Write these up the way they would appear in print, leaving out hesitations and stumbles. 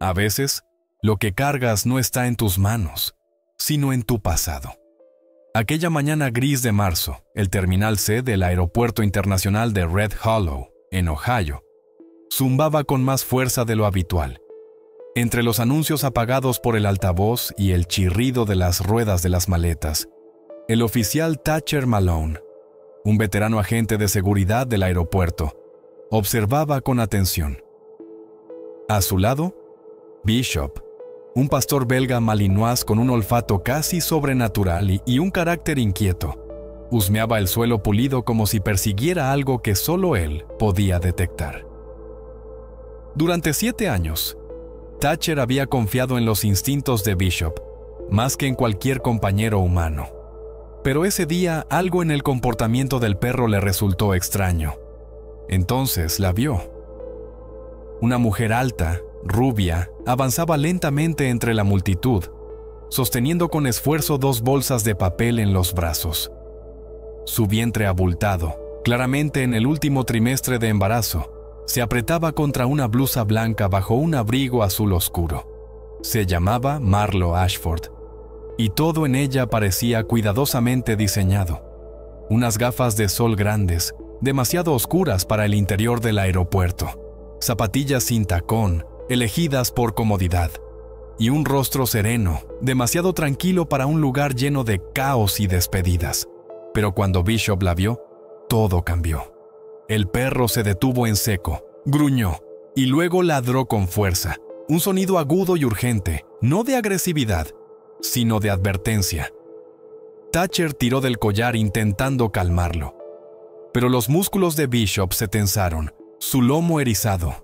A veces, lo que cargas no está en tus manos, sino en tu pasado. Aquella mañana gris de marzo, el Terminal C del Aeropuerto Internacional de Red Hollow, en Ohio, zumbaba con más fuerza de lo habitual. Entre los anuncios apagados por el altavoz y el chirrido de las ruedas de las maletas, el oficial Thatcher Malone, un veterano agente de seguridad del aeropuerto, observaba con atención. A su lado, Bishop, un pastor belga malinois con un olfato casi sobrenatural y un carácter inquieto, husmeaba el suelo pulido como si persiguiera algo que solo él podía detectar. Durante 7 años, Thatcher había confiado en los instintos de Bishop, más que en cualquier compañero humano. Pero ese día algo en el comportamiento del perro le resultó extraño. Entonces la vio. Una mujer alta, rubia, avanzaba lentamente entre la multitud, sosteniendo con esfuerzo 2 bolsas de papel en los brazos. Su vientre abultado, claramente en el último trimestre de embarazo, se apretaba contra una blusa blanca bajo un abrigo azul oscuro. Se llamaba Marlo Ashford, y todo en ella parecía cuidadosamente diseñado. Unas gafas de sol grandes, demasiado oscuras para el interior del aeropuerto, zapatillas sin tacón, elegidas por comodidad, y un rostro sereno, demasiado tranquilo para un lugar lleno de caos y despedidas. Pero cuando Bishop la vio, todo cambió. El perro se detuvo en seco, gruñó, y luego ladró con fuerza, un sonido agudo y urgente, no de agresividad, sino de advertencia. Thatcher tiró del collar intentando calmarlo, pero los músculos de Bishop se tensaron, su lomo erizado.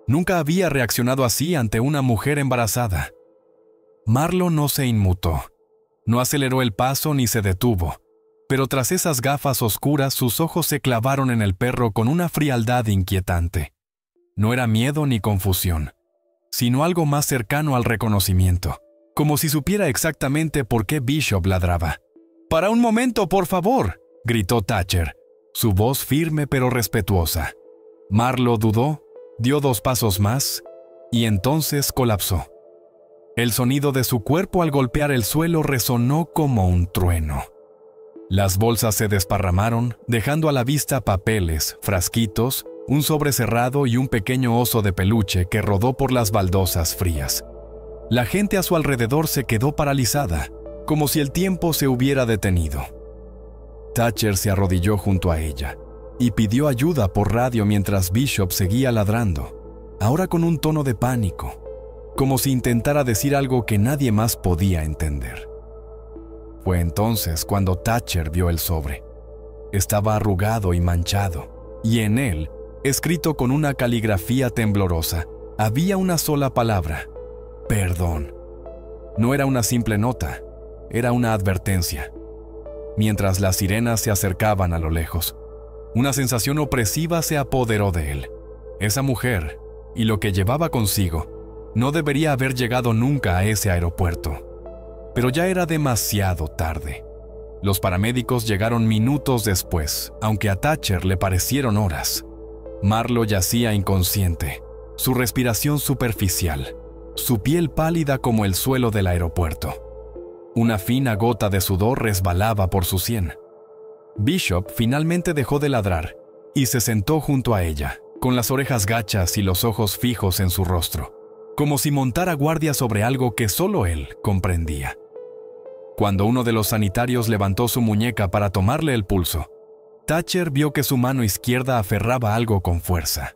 Nunca había reaccionado así ante una mujer embarazada. Marlo no se inmutó, no aceleró el paso ni se detuvo, pero tras esas gafas oscuras sus ojos se clavaron en el perro con una frialdad inquietante. No era miedo ni confusión, sino algo más cercano al reconocimiento, como si supiera exactamente por qué Bishop ladraba. «¡Para un momento, por favor!», gritó Thatcher, su voz firme pero respetuosa. Marlo dudó, dio 2 pasos más, y entonces colapsó. El sonido de su cuerpo al golpear el suelo resonó como un trueno. Las bolsas se desparramaron, dejando a la vista papeles, frasquitos, un sobre cerrado y un pequeño oso de peluche que rodó por las baldosas frías. La gente a su alrededor se quedó paralizada, como si el tiempo se hubiera detenido. Thatcher se arrodilló junto a ella y pidió ayuda por radio mientras Bishop seguía ladrando, ahora con un tono de pánico, como si intentara decir algo que nadie más podía entender. Fue entonces cuando Thatcher vio el sobre. Estaba arrugado y manchado, y en él, escrito con una caligrafía temblorosa, había una sola palabra: perdón. No era una simple nota, era una advertencia. Mientras las sirenas se acercaban a lo lejos, una sensación opresiva se apoderó de él. Esa mujer, y lo que llevaba consigo, no debería haber llegado nunca a ese aeropuerto. Pero ya era demasiado tarde. Los paramédicos llegaron minutos después, aunque a Thatcher le parecieron horas. Marlo yacía inconsciente, su respiración superficial, su piel pálida como el suelo del aeropuerto. Una fina gota de sudor resbalaba por su sien. Bishop finalmente dejó de ladrar y se sentó junto a ella, con las orejas gachas y los ojos fijos en su rostro, como si montara guardia sobre algo que solo él comprendía. Cuando uno de los sanitarios levantó su muñeca para tomarle el pulso, Thatcher vio que su mano izquierda aferraba algo con fuerza.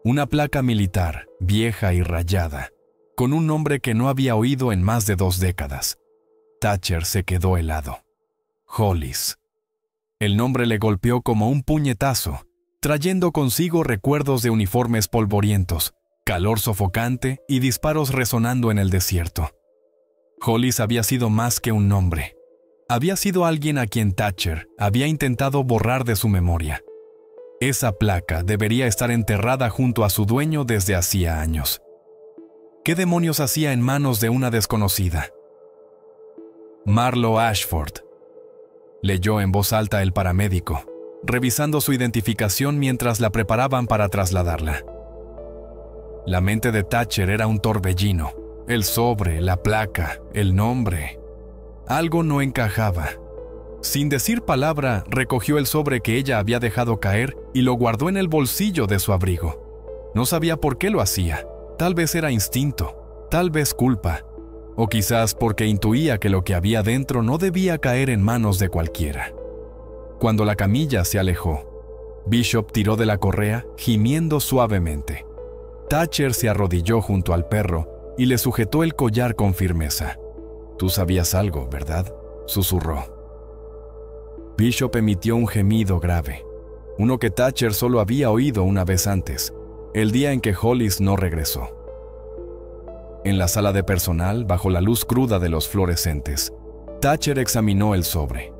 Una placa militar, vieja y rayada, con un nombre que no había oído en más de 2 décadas. Thatcher se quedó helado. Hollis. El nombre le golpeó como un puñetazo, trayendo consigo recuerdos de uniformes polvorientos, calor sofocante y disparos resonando en el desierto. Hollis había sido más que un nombre. Había sido alguien a quien Thatcher había intentado borrar de su memoria. Esa placa debería estar enterrada junto a su dueño desde hacía años. ¿Qué demonios hacía en manos de una desconocida? Marlo Ashford, leyó en voz alta el paramédico, revisando su identificación mientras la preparaban para trasladarla. La mente de Thatcher era un torbellino. El sobre, la placa, el nombre. Algo no encajaba. Sin decir palabra, recogió el sobre que ella había dejado caer y lo guardó en el bolsillo de su abrigo. No sabía por qué lo hacía. Tal vez era instinto, tal vez culpa, o quizás porque intuía que lo que había dentro no debía caer en manos de cualquiera. Cuando la camilla se alejó, Bishop tiró de la correa, gimiendo suavemente. Thatcher se arrodilló junto al perro y le sujetó el collar con firmeza. «Tú sabías algo, ¿verdad?», susurró. Bishop emitió un gemido grave, uno que Thatcher solo había oído una vez antes, el día en que Hollis no regresó. En la sala de personal, bajo la luz cruda de los fluorescentes, Thatcher examinó el sobre.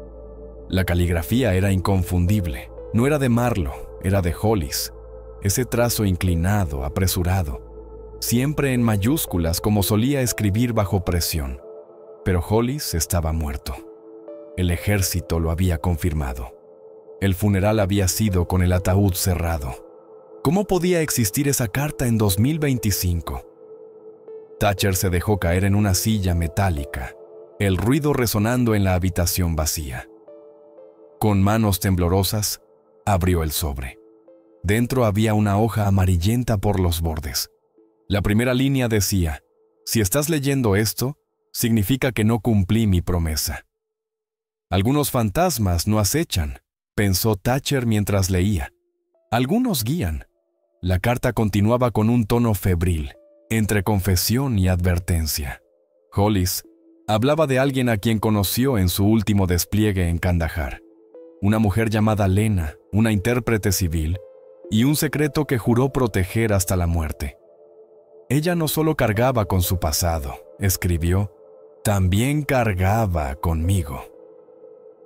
La caligrafía era inconfundible. No era de Marlowe, era de Hollis. Ese trazo inclinado, apresurado, siempre en mayúsculas como solía escribir bajo presión. Pero Hollis estaba muerto. El ejército lo había confirmado. El funeral había sido con el ataúd cerrado. ¿Cómo podía existir esa carta en 2025? Thatcher se dejó caer en una silla metálica, el ruido resonando en la habitación vacía. Con manos temblorosas, abrió el sobre. Dentro había una hoja amarillenta por los bordes. La primera línea decía: «Si estás leyendo esto, significa que no cumplí mi promesa». Algunos fantasmas no acechan, pensó Thatcher mientras leía. Algunos guían. La carta continuaba con un tono febril, entre confesión y advertencia. Hollis hablaba de alguien a quien conoció en su último despliegue en Kandahar. Una mujer llamada Lena, una intérprete civil, y un secreto que juró proteger hasta la muerte. Ella no solo cargaba con su pasado, escribió, también cargaba conmigo.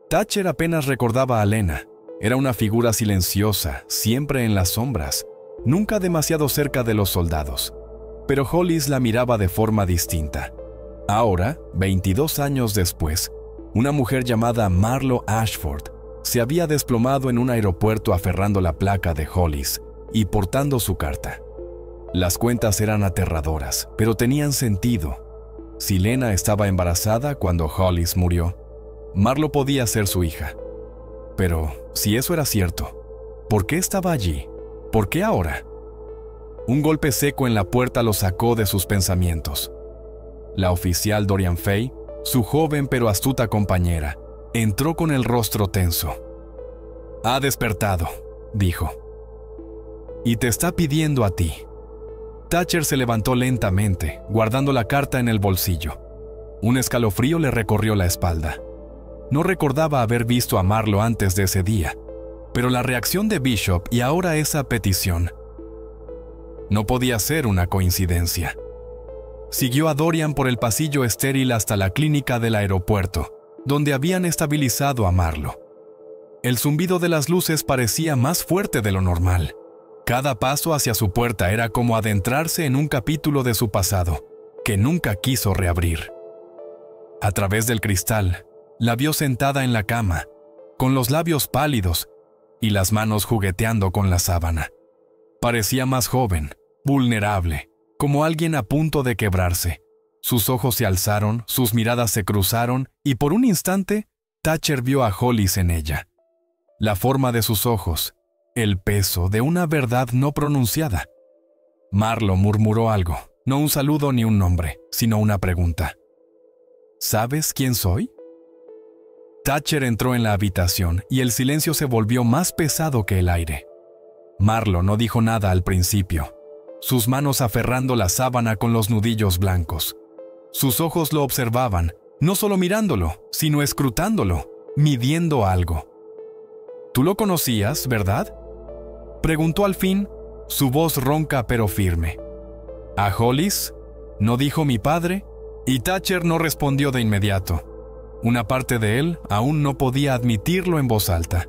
Thatcher apenas recordaba a Lena. Era una figura silenciosa, siempre en las sombras, nunca demasiado cerca de los soldados. Pero Hollis la miraba de forma distinta. Ahora, 22 años después, una mujer llamada Marlo Ashford se había desplomado en un aeropuerto aferrando la placa de Hollis y portando su carta. Las cuentas eran aterradoras, pero tenían sentido. Si Lena estaba embarazada cuando Hollis murió, Marlo podía ser su hija. Pero, si eso era cierto, ¿por qué estaba allí? ¿Por qué ahora? Un golpe seco en la puerta lo sacó de sus pensamientos. La oficial Dorian Fay, su joven pero astuta compañera, entró con el rostro tenso. «Ha despertado», dijo. «Y te está pidiendo a ti». Thatcher se levantó lentamente, guardando la carta en el bolsillo. Un escalofrío le recorrió la espalda. No recordaba haber visto a Marlo antes de ese día, pero la reacción de Bishop y ahora esa petición no podía ser una coincidencia. Siguió a Dorian por el pasillo estéril hasta la clínica del aeropuerto, donde habían estabilizado a Marlo. El zumbido de las luces parecía más fuerte de lo normal. Cada paso hacia su puerta era como adentrarse en un capítulo de su pasado, que nunca quiso reabrir. A través del cristal, la vio sentada en la cama, con los labios pálidos y las manos jugueteando con la sábana. Parecía más joven, vulnerable, como alguien a punto de quebrarse. Sus ojos se alzaron, sus miradas se cruzaron y por un instante, Thatcher vio a Hollis en ella. La forma de sus ojos, el peso de una verdad no pronunciada. Marlo murmuró algo, no un saludo ni un nombre, sino una pregunta. ¿Sabes quién soy? Thatcher entró en la habitación y el silencio se volvió más pesado que el aire. Marlo no dijo nada al principio, sus manos aferrando la sábana con los nudillos blancos. Sus ojos lo observaban, no solo mirándolo, sino escrutándolo, midiendo algo. «¿Tú lo conocías, verdad?», preguntó al fin, su voz ronca pero firme. «¿A Hollis?», ¿no dijo mi padre? Y Thatcher no respondió de inmediato. Una parte de él aún no podía admitirlo en voz alta.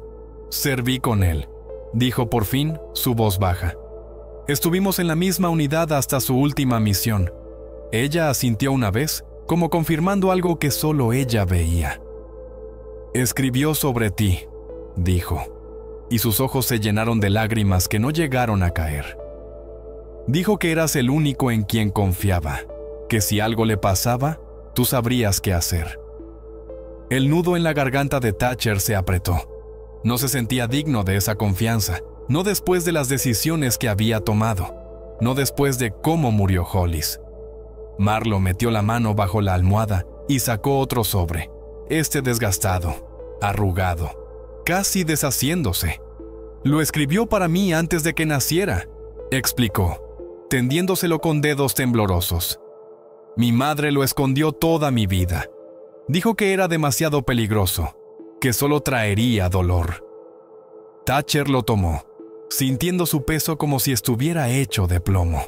«Serví con él», dijo por fin, su voz baja. «Estuvimos en la misma unidad hasta su última misión». Ella asintió una vez, como confirmando algo que solo ella veía. «Escribió sobre ti», dijo, y sus ojos se llenaron de lágrimas que no llegaron a caer. Dijo que eras el único en quien confiaba, que si algo le pasaba, tú sabrías qué hacer. El nudo en la garganta de Thatcher se apretó. No se sentía digno de esa confianza, no después de las decisiones que había tomado, no después de cómo murió Hollis. Marlo metió la mano bajo la almohada y sacó otro sobre, desgastado, arrugado, casi deshaciéndose. Lo escribió para mí antes de que naciera, explicó, tendiéndoselo con dedos temblorosos. Mi madre lo escondió toda mi vida. Dijo que era demasiado peligroso, que solo traería dolor. Thatcher lo tomó, sintiendo su peso como si estuviera hecho de plomo.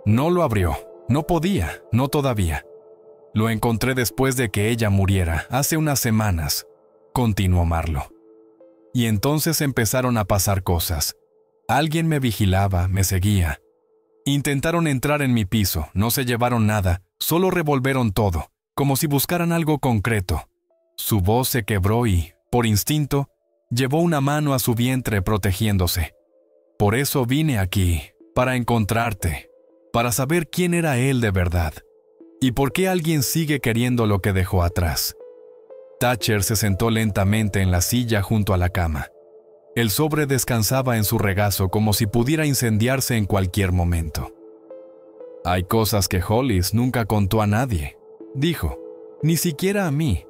No lo abrió, no podía, no todavía. Lo encontré después de que ella muriera, hace unas semanas, continuó Marlo. Y entonces empezaron a pasar cosas. Alguien me vigilaba, me seguía. Intentaron entrar en mi piso, no se llevaron nada, solo revolvieron todo, como si buscaran algo concreto. Su voz se quebró y, por instinto, llevó una mano a su vientre protegiéndose. Por eso vine aquí, para encontrarte, para saber quién era él de verdad, y por qué alguien sigue queriendo lo que dejó atrás. Thatcher se sentó lentamente en la silla junto a la cama. El sobre descansaba en su regazo como si pudiera incendiarse en cualquier momento. Hay cosas que Hollis nunca contó a nadie, dijo, ni siquiera a mí.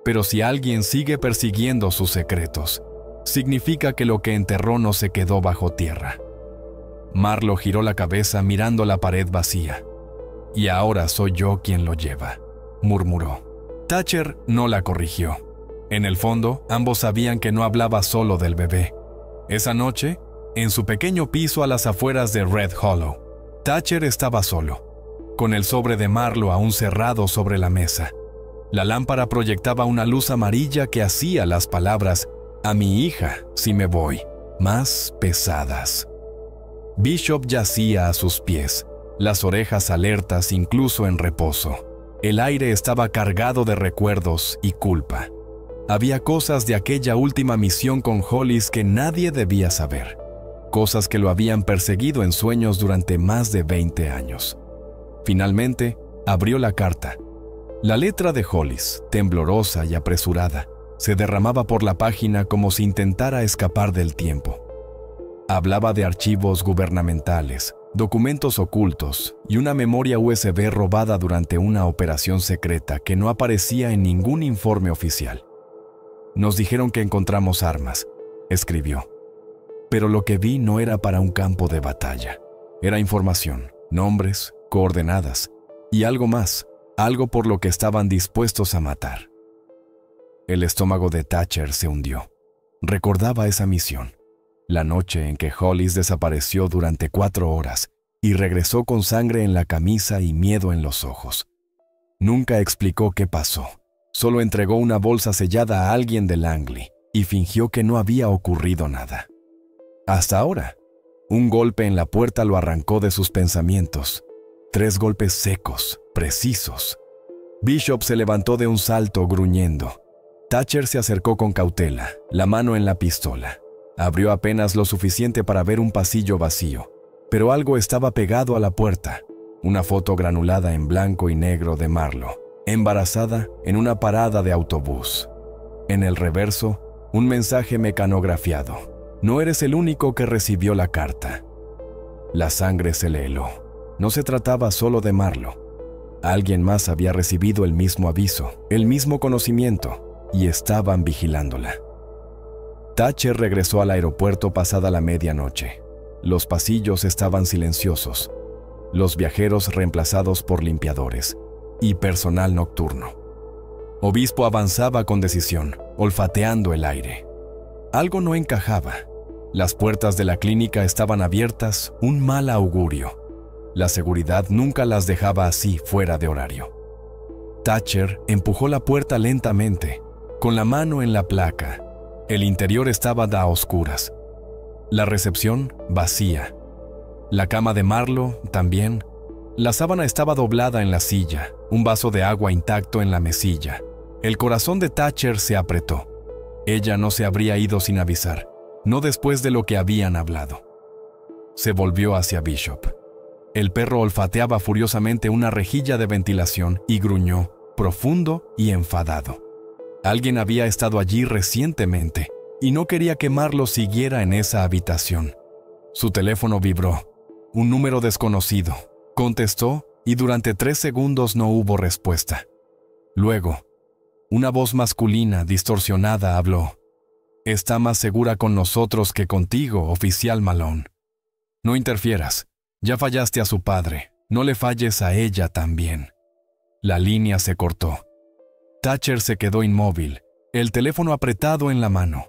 Pero si alguien sigue persiguiendo sus secretos, significa que lo que enterró no se quedó bajo tierra. Marlo giró la cabeza mirando la pared vacía. Y ahora soy yo quien lo lleva, murmuró. Thatcher no la corrigió. En el fondo, ambos sabían que no hablaba solo del bebé. Esa noche, en su pequeño piso a las afueras de Red Hollow, Thatcher estaba solo, con el sobre de Marlo aún cerrado sobre la mesa. La lámpara proyectaba una luz amarilla que hacía las palabras «a mi hija, si me voy», más pesadas. Bishop yacía a sus pies, las orejas alertas incluso en reposo. El aire estaba cargado de recuerdos y culpa. Había cosas de aquella última misión con Hollis que nadie debía saber. Cosas que lo habían perseguido en sueños durante más de 20 años. Finalmente, abrió la carta. La letra de Hollis, temblorosa y apresurada, se derramaba por la página como si intentara escapar del tiempo. Hablaba de archivos gubernamentales, documentos ocultos y una memoria USB robada durante una operación secreta que no aparecía en ningún informe oficial. Nos dijeron que encontramos armas, escribió. Pero lo que vi no era para un campo de batalla. Era información, nombres, coordenadas y algo más, algo por lo que estaban dispuestos a matar. El estómago de Thatcher se hundió. Recordaba esa misión. La noche en que Hollis desapareció durante 4 horas y regresó con sangre en la camisa y miedo en los ojos. Nunca explicó qué pasó. Solo entregó una bolsa sellada a alguien de Langley y fingió que no había ocurrido nada. Hasta ahora, un golpe en la puerta lo arrancó de sus pensamientos. 3 golpes secos, precisos. Bishop se levantó de un salto gruñendo. Thatcher se acercó con cautela, la mano en la pistola. Abrió apenas lo suficiente para ver un pasillo vacío, pero algo estaba pegado a la puerta. Una foto granulada en blanco y negro de Marlo, embarazada en una parada de autobús. En el reverso, un mensaje mecanografiado. No eres el único que recibió la carta. La sangre se le heló. No se trataba solo de Marlo. Alguien más había recibido el mismo aviso, el mismo conocimiento, y estaban vigilándola. Thatcher regresó al aeropuerto pasada la medianoche. Los pasillos estaban silenciosos, los viajeros reemplazados por limpiadores y personal nocturno. Obispo avanzaba con decisión, olfateando el aire. Algo no encajaba. Las puertas de la clínica estaban abiertas, un mal augurio. La seguridad nunca las dejaba así fuera de horario. Thatcher empujó la puerta lentamente, con la mano en la placa. El interior estaba a oscuras. La recepción, vacía. La cama de Marlo, también. La sábana estaba doblada en la silla, un vaso de agua intacto en la mesilla. El corazón de Thatcher se apretó. Ella no se habría ido sin avisar, no después de lo que habían hablado. Se volvió hacia Bishop. El perro olfateaba furiosamente una rejilla de ventilación y gruñó, profundo y enfadado. Alguien había estado allí recientemente y no quería que Marlo siguiera en esa habitación. Su teléfono vibró. Un número desconocido. Contestó y durante 3 segundos no hubo respuesta. Luego, una voz masculina distorsionada habló. «Está más segura con nosotros que contigo, oficial Malone. No interfieras. Ya fallaste a su padre. No le falles a ella también». La línea se cortó. Thatcher se quedó inmóvil, el teléfono apretado en la mano.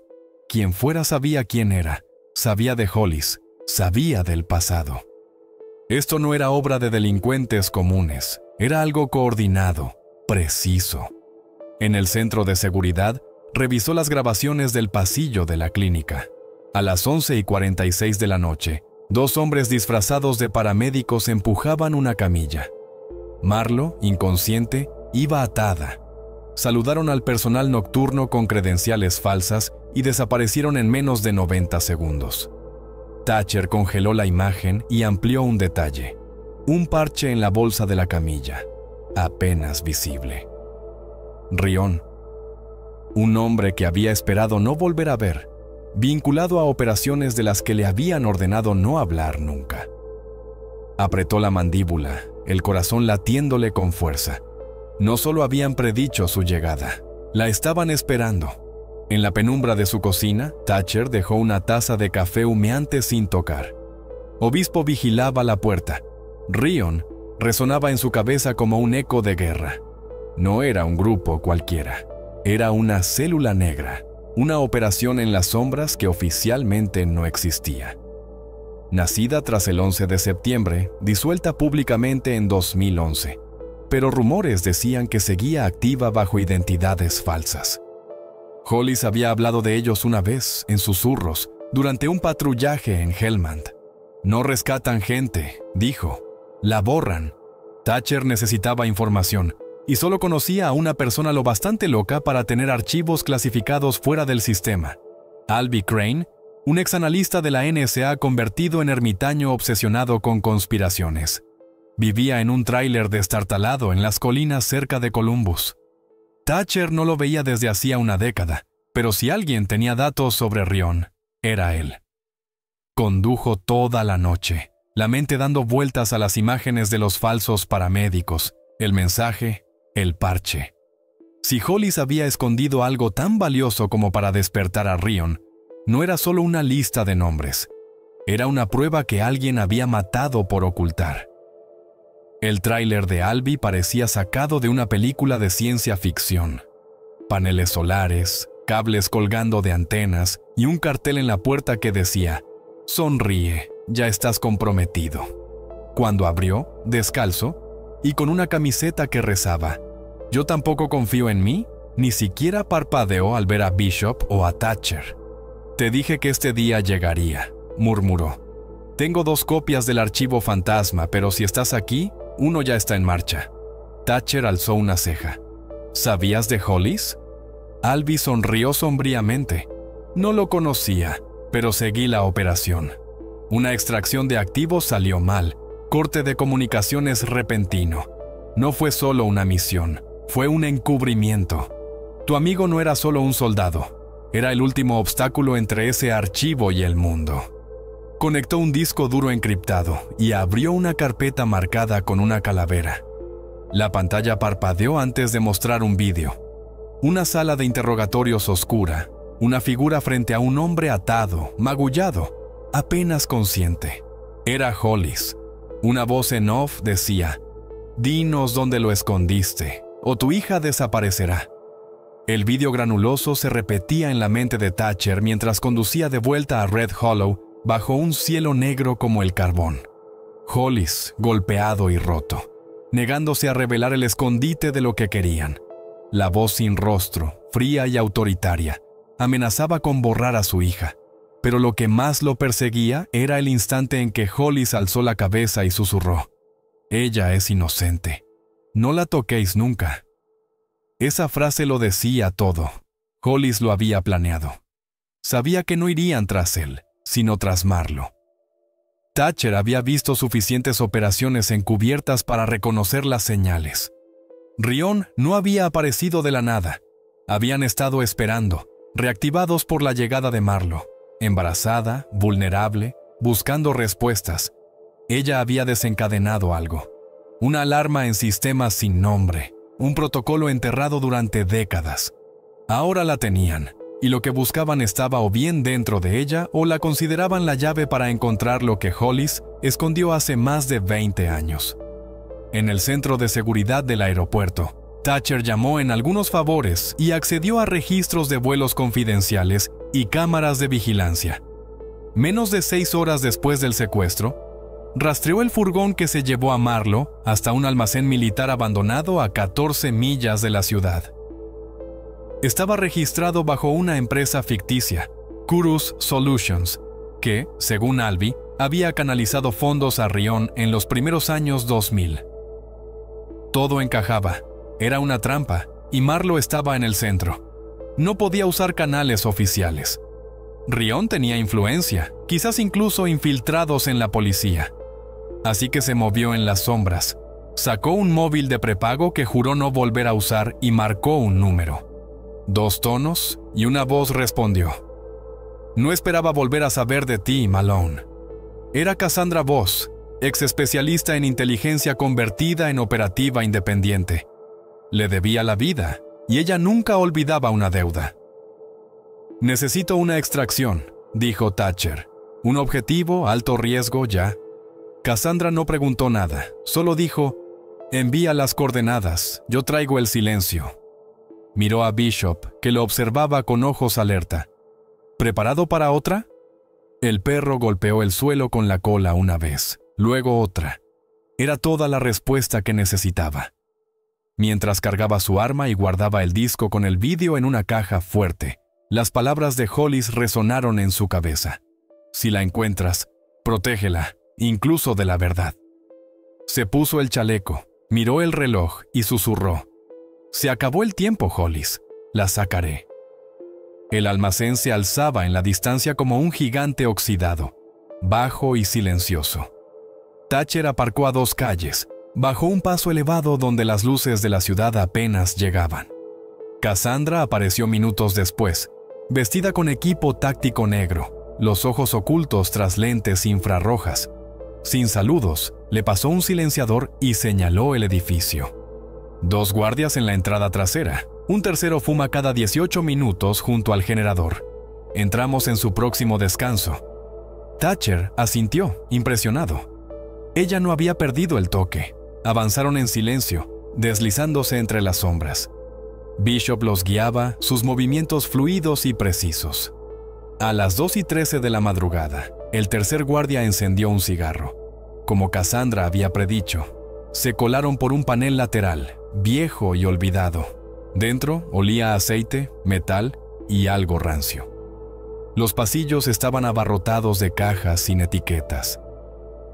Quien fuera sabía quién era, sabía de Hollis, sabía del pasado. Esto no era obra de delincuentes comunes, era algo coordinado, preciso. En el centro de seguridad, revisó las grabaciones del pasillo de la clínica. A las 11:46 de la noche, 2 hombres disfrazados de paramédicos empujaban una camilla. Marlo, inconsciente, iba atada. Saludaron al personal nocturno con credenciales falsas y desaparecieron en menos de 90 segundos. Thatcher congeló la imagen y amplió un detalle. Un parche en la bolsa de la camilla, apenas visible. Ryan, un hombre que había esperado no volver a ver, vinculado a operaciones de las que le habían ordenado no hablar nunca. Apretó la mandíbula, el corazón latiéndole con fuerza. No solo habían predicho su llegada, la estaban esperando. En la penumbra de su cocina, Thatcher dejó una taza de café humeante sin tocar. Obispo vigilaba la puerta. Ryan resonaba en su cabeza como un eco de guerra. No era un grupo cualquiera, era una célula negra, una operación en las sombras que oficialmente no existía. Nacida tras el 11 de septiembre, disuelta públicamente en 2011. Pero rumores decían que seguía activa bajo identidades falsas. Hollis había hablado de ellos una vez, en susurros, durante un patrullaje en Helmand. «No rescatan gente», dijo. «La borran». Thatcher necesitaba información, y solo conocía a una persona lo bastante loca para tener archivos clasificados fuera del sistema. Albie Crane, un exanalista de la NSA convertido en ermitaño obsesionado con conspiraciones. Vivía en un tráiler destartalado en las colinas cerca de Columbus. Thatcher no lo veía desde hacía una década, pero si alguien tenía datos sobre Ryan, era él. Condujo toda la noche, la mente dando vueltas a las imágenes de los falsos paramédicos, el mensaje, el parche. Si Hollis había escondido algo tan valioso como para despertar a Ryan, no era solo una lista de nombres. Era una prueba que alguien había matado por ocultar. El tráiler de Albie parecía sacado de una película de ciencia ficción. Paneles solares, cables colgando de antenas y un cartel en la puerta que decía: «Sonríe, ya estás comprometido». Cuando abrió, descalzo, y con una camiseta que rezaba: «Yo tampoco confío en mí», ni siquiera parpadeó al ver a Bishop o a Thatcher. «Te dije que este día llegaría», murmuró. «Tengo 2 copias del archivo fantasma, pero si estás aquí, uno ya está en marcha». Thatcher alzó una ceja. «¿Sabías de Hollis?» Albie sonrió sombríamente. «No lo conocía, pero seguí la operación. Una extracción de activos salió mal, corte de comunicaciones repentino. No fue solo una misión, fue un encubrimiento. Tu amigo no era solo un soldado, era el último obstáculo entre ese archivo y el mundo». Conectó un disco duro encriptado y abrió una carpeta marcada con una calavera. La pantalla parpadeó antes de mostrar un vídeo. Una sala de interrogatorios oscura, una figura frente a un hombre atado, magullado, apenas consciente. Era Hollis. Una voz en off decía: «Dinos dónde lo escondiste, o tu hija desaparecerá». El vídeo granuloso se repetía en la mente de Thatcher mientras conducía de vuelta a Red Hollow bajo un cielo negro como el carbón. Hollis, golpeado y roto, negándose a revelar el escondite de lo que querían. La voz sin rostro, fría y autoritaria, amenazaba con borrar a su hija, pero lo que más lo perseguía era el instante en que Hollis alzó la cabeza y susurró: «Ella es inocente. No la toquéis nunca». Esa frase lo decía todo. Hollis lo había planeado. Sabía que no irían tras él, sino tras Marlo. Thatcher había visto suficientes operaciones encubiertas para reconocer las señales. Ryan no había aparecido de la nada. Habían estado esperando, reactivados por la llegada de Marlo, embarazada, vulnerable, buscando respuestas. Ella había desencadenado algo. Una alarma en sistemas sin nombre, un protocolo enterrado durante décadas. Ahora la tenían, y lo que buscaban estaba o bien dentro de ella o la consideraban la llave para encontrar lo que Hollis escondió hace más de 20 años. En el centro de seguridad del aeropuerto, Thatcher llamó en algunos favores y accedió a registros de vuelos confidenciales y cámaras de vigilancia. Menos de 6 horas después del secuestro, rastreó el furgón que se llevó a Marlo hasta un almacén militar abandonado a 14 millas de la ciudad. Estaba registrado bajo una empresa ficticia, Curus Solutions, que, según Albee, había canalizado fondos a Ryan en los primeros años 2000. Todo encajaba, era una trampa, y Marlo estaba en el centro. No podía usar canales oficiales. Ryan tenía influencia, quizás incluso infiltrados en la policía. Así que se movió en las sombras, sacó un móvil de prepago que juró no volver a usar y marcó un número. 2 tonos y una voz respondió. No esperaba volver a saber de ti, Malone. Era Cassandra Voss, ex especialista en inteligencia convertida en operativa independiente. Le debía la vida, y ella nunca olvidaba una deuda. Necesito una extracción, dijo Thatcher. Un objetivo, alto riesgo, ya. Cassandra no preguntó nada, solo dijo, envía las coordenadas, yo traigo el silencio. Miró a Bishop, que lo observaba con ojos alerta. ¿Preparado para otra? El perro golpeó el suelo con la cola una vez, luego otra. Era toda la respuesta que necesitaba. Mientras cargaba su arma y guardaba el disco con el vídeo en una caja fuerte, las palabras de Hollis resonaron en su cabeza. Si la encuentras, protégela, incluso de la verdad. Se puso el chaleco, miró el reloj y susurró. Se acabó el tiempo, Hollis. La sacaré. El almacén se alzaba en la distancia como un gigante oxidado, bajo y silencioso. Thatcher aparcó a 2 calles, bajo un paso elevado donde las luces de la ciudad apenas llegaban. Cassandra apareció minutos después, vestida con equipo táctico negro, los ojos ocultos tras lentes infrarrojas. Sin saludos, le pasó un silenciador y señaló el edificio. 2 guardias en la entrada trasera. Un tercero fuma cada 18 minutos junto al generador. Entramos en su próximo descanso. Thatcher asintió, impresionado. Ella no había perdido el toque. Avanzaron en silencio, deslizándose entre las sombras. Bishop los guiaba, sus movimientos fluidos y precisos. A las 2:13 de la madrugada, el tercer guardia encendió un cigarro. Como Cassandra había predicho, se colaron por un panel lateral, viejo y olvidado. Dentro olía a aceite, metal y algo rancio. Los pasillos estaban abarrotados de cajas sin etiquetas.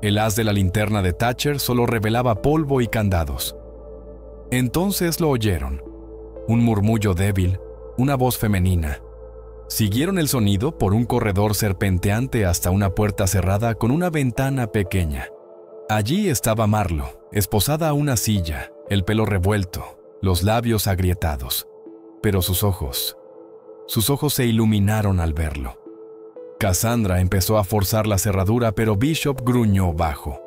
El haz de la linterna de Thatcher solo revelaba polvo y candados. Entonces lo oyeron. Un murmullo débil, una voz femenina. Siguieron el sonido por un corredor serpenteante hasta una puerta cerrada con una ventana pequeña. Allí estaba Marlo, esposada a una silla, el pelo revuelto, los labios agrietados. Pero sus ojos se iluminaron al verlo. Cassandra empezó a forzar la cerradura, pero Bishop gruñó bajo.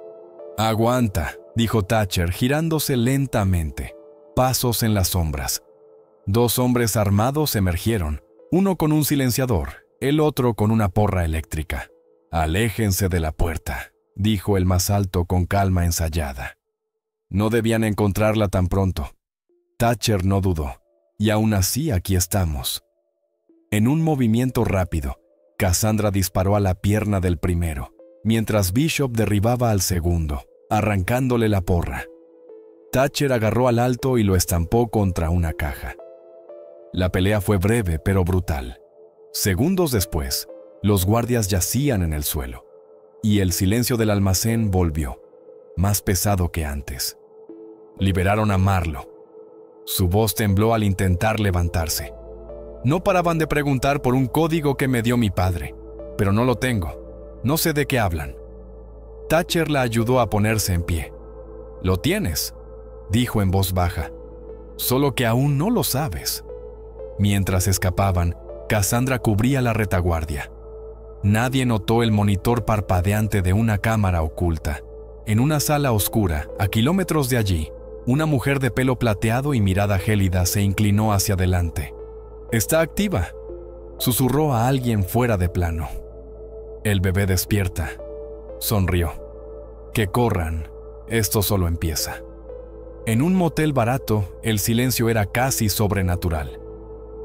«Aguanta», dijo Thatcher, girándose lentamente. Pasos en las sombras. 2 hombres armados emergieron, uno con un silenciador, el otro con una porra eléctrica. «Aléjense de la puerta», dijo el más alto con calma ensayada. No debían encontrarla tan pronto. Thatcher no dudó, y aún así aquí estamos. En un movimiento rápido, Cassandra disparó a la pierna del primero, mientras Bishop derribaba al segundo, arrancándole la porra. Thatcher agarró al alto y lo estampó contra una caja. La pelea fue breve pero brutal. Segundos después, los guardias yacían en el suelo, y el silencio del almacén volvió, más pesado que antes. Liberaron a Marlo. Su voz tembló al intentar levantarse. No paraban de preguntar por un código que me dio mi padre, pero no lo tengo. No sé de qué hablan. Thatcher la ayudó a ponerse en pie. «Lo tienes», dijo en voz baja. «Solo que aún no lo sabes». Mientras escapaban, Cassandra cubría la retaguardia. Nadie notó el monitor parpadeante de una cámara oculta. En una sala oscura, a kilómetros de allí, una mujer de pelo plateado y mirada gélida se inclinó hacia adelante. «Está activa», susurró a alguien fuera de plano. «El bebé despierta», sonrió. «Que corran, esto solo empieza». En un motel barato, el silencio era casi sobrenatural.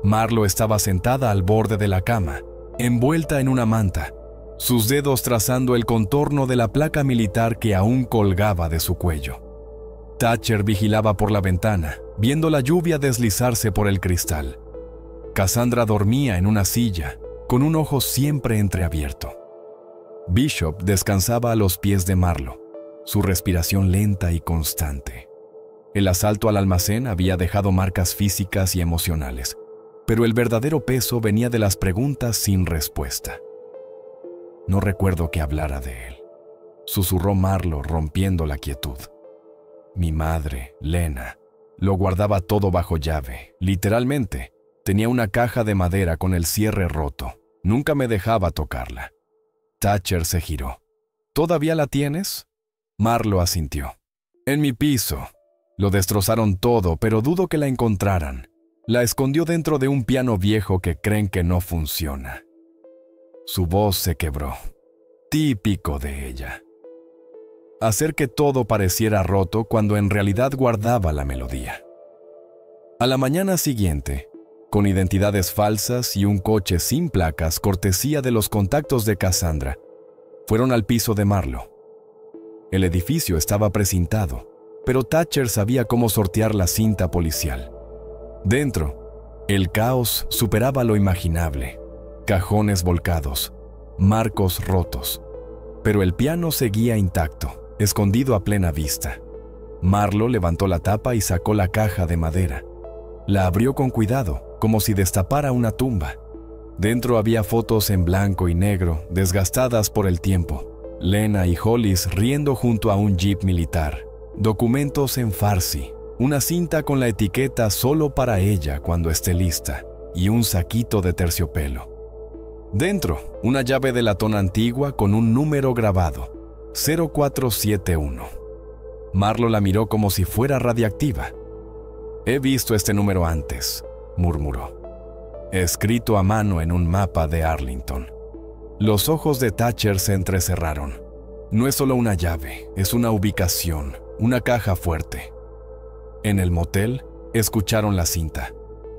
Marlo estaba sentada al borde de la cama, envuelta en una manta, sus dedos trazando el contorno de la placa militar que aún colgaba de su cuello. Thatcher vigilaba por la ventana, viendo la lluvia deslizarse por el cristal. Cassandra dormía en una silla, con un ojo siempre entreabierto. Bishop descansaba a los pies de Marlo, su respiración lenta y constante. El asalto al almacén había dejado marcas físicas y emocionales, pero el verdadero peso venía de las preguntas sin respuesta. «No recuerdo que hablara de él», susurró Marlo, rompiendo la quietud. «Mi madre, Lena, lo guardaba todo bajo llave, literalmente. Tenía una caja de madera con el cierre roto. Nunca me dejaba tocarla». Thatcher se giró. «¿Todavía la tienes?» Marlo asintió. «En mi piso. Lo destrozaron todo, pero dudo que la encontraran. La escondió dentro de un piano viejo que creen que no funciona». Su voz se quebró. Típico de ella. Hacer que todo pareciera roto cuando en realidad guardaba la melodía. A la mañana siguiente, con identidades falsas y un coche sin placas cortesía de los contactos de Cassandra, fueron al piso de Marlo. El edificio estaba precintado, pero Thatcher sabía cómo sortear la cinta policial. Dentro, el caos superaba lo imaginable. Cajones volcados, marcos rotos. Pero el piano seguía intacto, escondido a plena vista. Marlo levantó la tapa y sacó la caja de madera. La abrió con cuidado, como si destapara una tumba. Dentro había fotos en blanco y negro, desgastadas por el tiempo. Lena y Hollis riendo junto a un jeep militar. Documentos en farsi. Una cinta con la etiqueta «Solo para ella cuando esté lista» y un saquito de terciopelo. Dentro, una llave de latón antigua con un número grabado, 0471. Marlo la miró como si fuera radiactiva. «He visto este número antes», murmuró. Escrito a mano en un mapa de Arlington. Los ojos de Thatcher se entrecerraron. No es solo una llave, es una ubicación, una caja fuerte. En el motel, escucharon la cinta.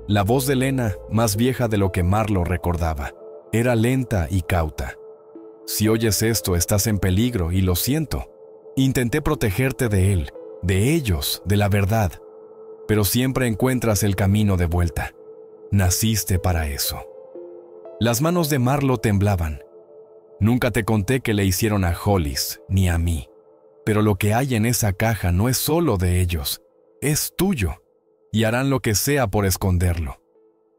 La voz de Lena, más vieja de lo que Marlo recordaba, era lenta y cauta. «Si oyes esto, estás en peligro y lo siento. Intenté protegerte de él, de ellos, de la verdad. Pero siempre encuentras el camino de vuelta. Naciste para eso». Las manos de Marlo temblaban. «Nunca te conté que le hicieron a Hollis, ni a mí. Pero lo que hay en esa caja no es solo de ellos, es tuyo. Y harán lo que sea por esconderlo».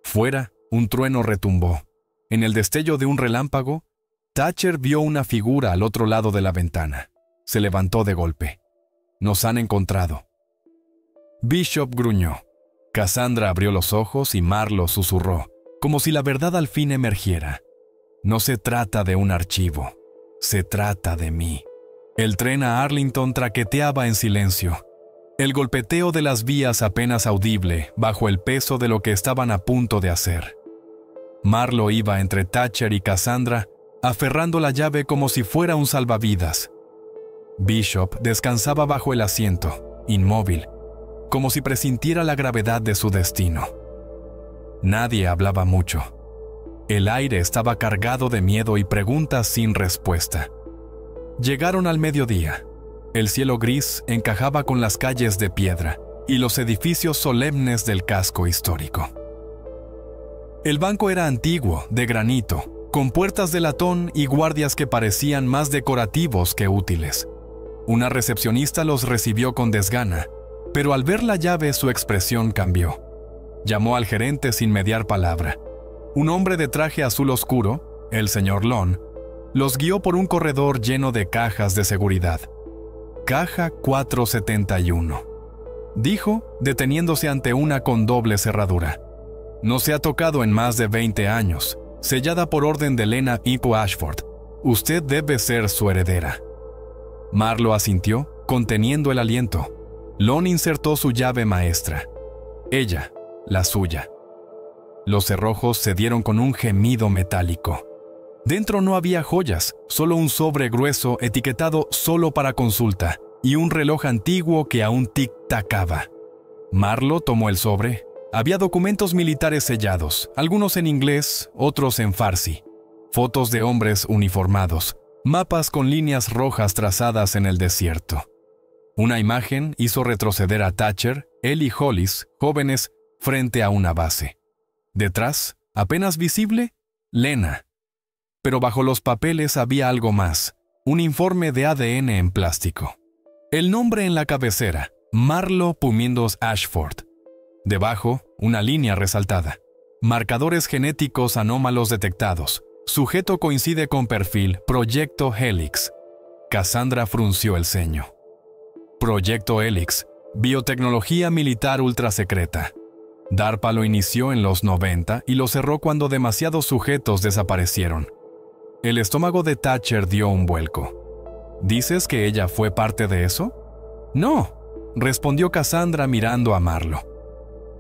Fuera, un trueno retumbó. En el destello de un relámpago, Thatcher vio una figura al otro lado de la ventana. Se levantó de golpe. «Nos han encontrado». Bishop gruñó. Cassandra abrió los ojos y Marlo susurró, como si la verdad al fin emergiera. «No se trata de un archivo. Se trata de mí». El tren a Arlington traqueteaba en silencio. El golpeteo de las vías apenas audible bajo el peso de lo que estaban a punto de hacer. Marlo iba entre Thatcher y Cassandra, aferrando la llave como si fuera un salvavidas. Bishop descansaba bajo el asiento, inmóvil, como si presintiera la gravedad de su destino. Nadie hablaba mucho. El aire estaba cargado de miedo y preguntas sin respuesta. Llegaron al mediodía. El cielo gris encajaba con las calles de piedra y los edificios solemnes del casco histórico. El banco era antiguo, de granito, con puertas de latón y guardias que parecían más decorativos que útiles. Una recepcionista los recibió con desgana, pero al ver la llave su expresión cambió. Llamó al gerente sin mediar palabra. Un hombre de traje azul oscuro, el señor Long, Los guió por un corredor lleno de cajas de seguridad. Caja 471, dijo, deteniéndose ante una con doble cerradura. No se ha tocado en más de 20 años, sellada por orden de Lena Ipo Ashford. Usted debe ser su heredera. Marlo asintió, conteniendo el aliento. Lon insertó su llave maestra. Ella, la suya. Los cerrojos se dieron con un gemido metálico. Dentro no había joyas, solo un sobre grueso etiquetado solo para consulta y un reloj antiguo que aún tic-tacaba. Marlo tomó el sobre. Había documentos militares sellados, algunos en inglés, otros en farsi. Fotos de hombres uniformados, mapas con líneas rojas trazadas en el desierto. Una imagen hizo retroceder a Thatcher, él y Hollis, jóvenes, frente a una base. Detrás, apenas visible, Lena. Pero bajo los papeles había algo más, un informe de ADN en plástico. El nombre en la cabecera, Marlo Pumindos Ashford. Debajo, una línea resaltada. Marcadores genéticos anómalos detectados. Sujeto coincide con perfil Proyecto Helix. Cassandra frunció el ceño. Proyecto Helix, biotecnología militar ultrasecreta. DARPA lo inició en los 90 y lo cerró cuando demasiados sujetos desaparecieron. El estómago de Thatcher dio un vuelco. ¿Dices que ella fue parte de eso? No, respondió Cassandra mirando a Marlo.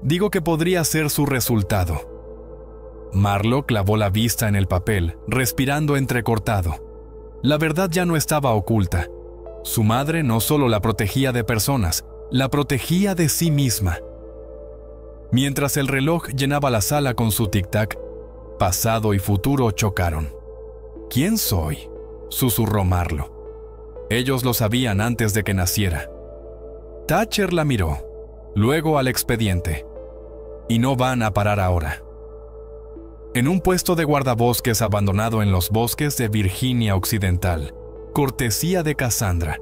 Digo que podría ser su resultado. Marlo clavó la vista en el papel, respirando entrecortado. La verdad ya no estaba oculta. Su madre no solo la protegía de personas, la protegía de sí misma. Mientras el reloj llenaba la sala con su tic-tac, pasado y futuro chocaron. ¿Quién soy?, susurró Marlo. Ellos lo sabían antes de que naciera. Thatcher la miró, luego al expediente. Y no van a parar ahora. En un puesto de guardabosques abandonado en los bosques de Virginia Occidental, cortesía de Cassandra,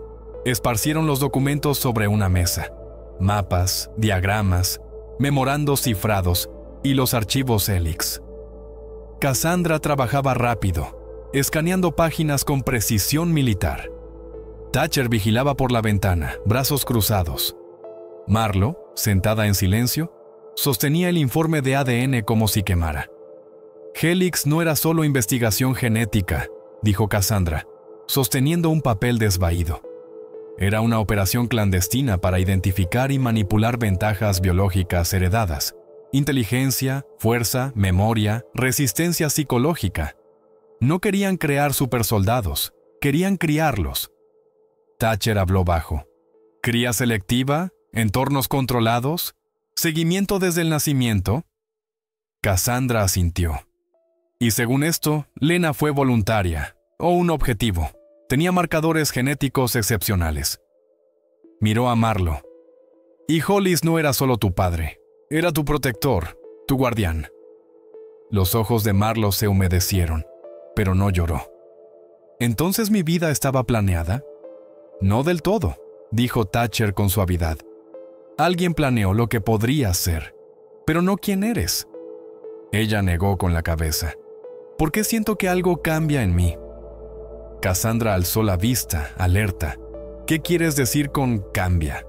esparcieron los documentos sobre una mesa. Mapas, diagramas, memorandos cifrados y los archivos Helix. Cassandra trabajaba rápido, escaneando páginas con precisión militar. Thatcher vigilaba por la ventana, brazos cruzados. Marlo, sentada en silencio, sostenía el informe de ADN como si quemara. Helix no era solo investigación genética, dijo Cassandra, sosteniendo un papel desvaído. Era una operación clandestina para identificar y manipular ventajas biológicas heredadas, inteligencia, fuerza, memoria, resistencia psicológica. No querían crear supersoldados, querían criarlos. Thatcher habló bajo. ¿Cría selectiva? ¿Entornos controlados? ¿Seguimiento desde el nacimiento? Cassandra asintió. Y según esto, Lena fue voluntaria, o un objetivo. Tenía marcadores genéticos excepcionales. Miró a Marlo. Y Hollis no era solo tu padre, era tu protector, tu guardián. Los ojos de Marlo se humedecieron, pero no lloró. ¿Entonces mi vida estaba planeada? No del todo, dijo Thatcher con suavidad. Alguien planeó lo que podría ser, pero no quién eres. Ella negó con la cabeza. ¿Por qué siento que algo cambia en mí? Cassandra alzó la vista, alerta. ¿Qué quieres decir con cambia?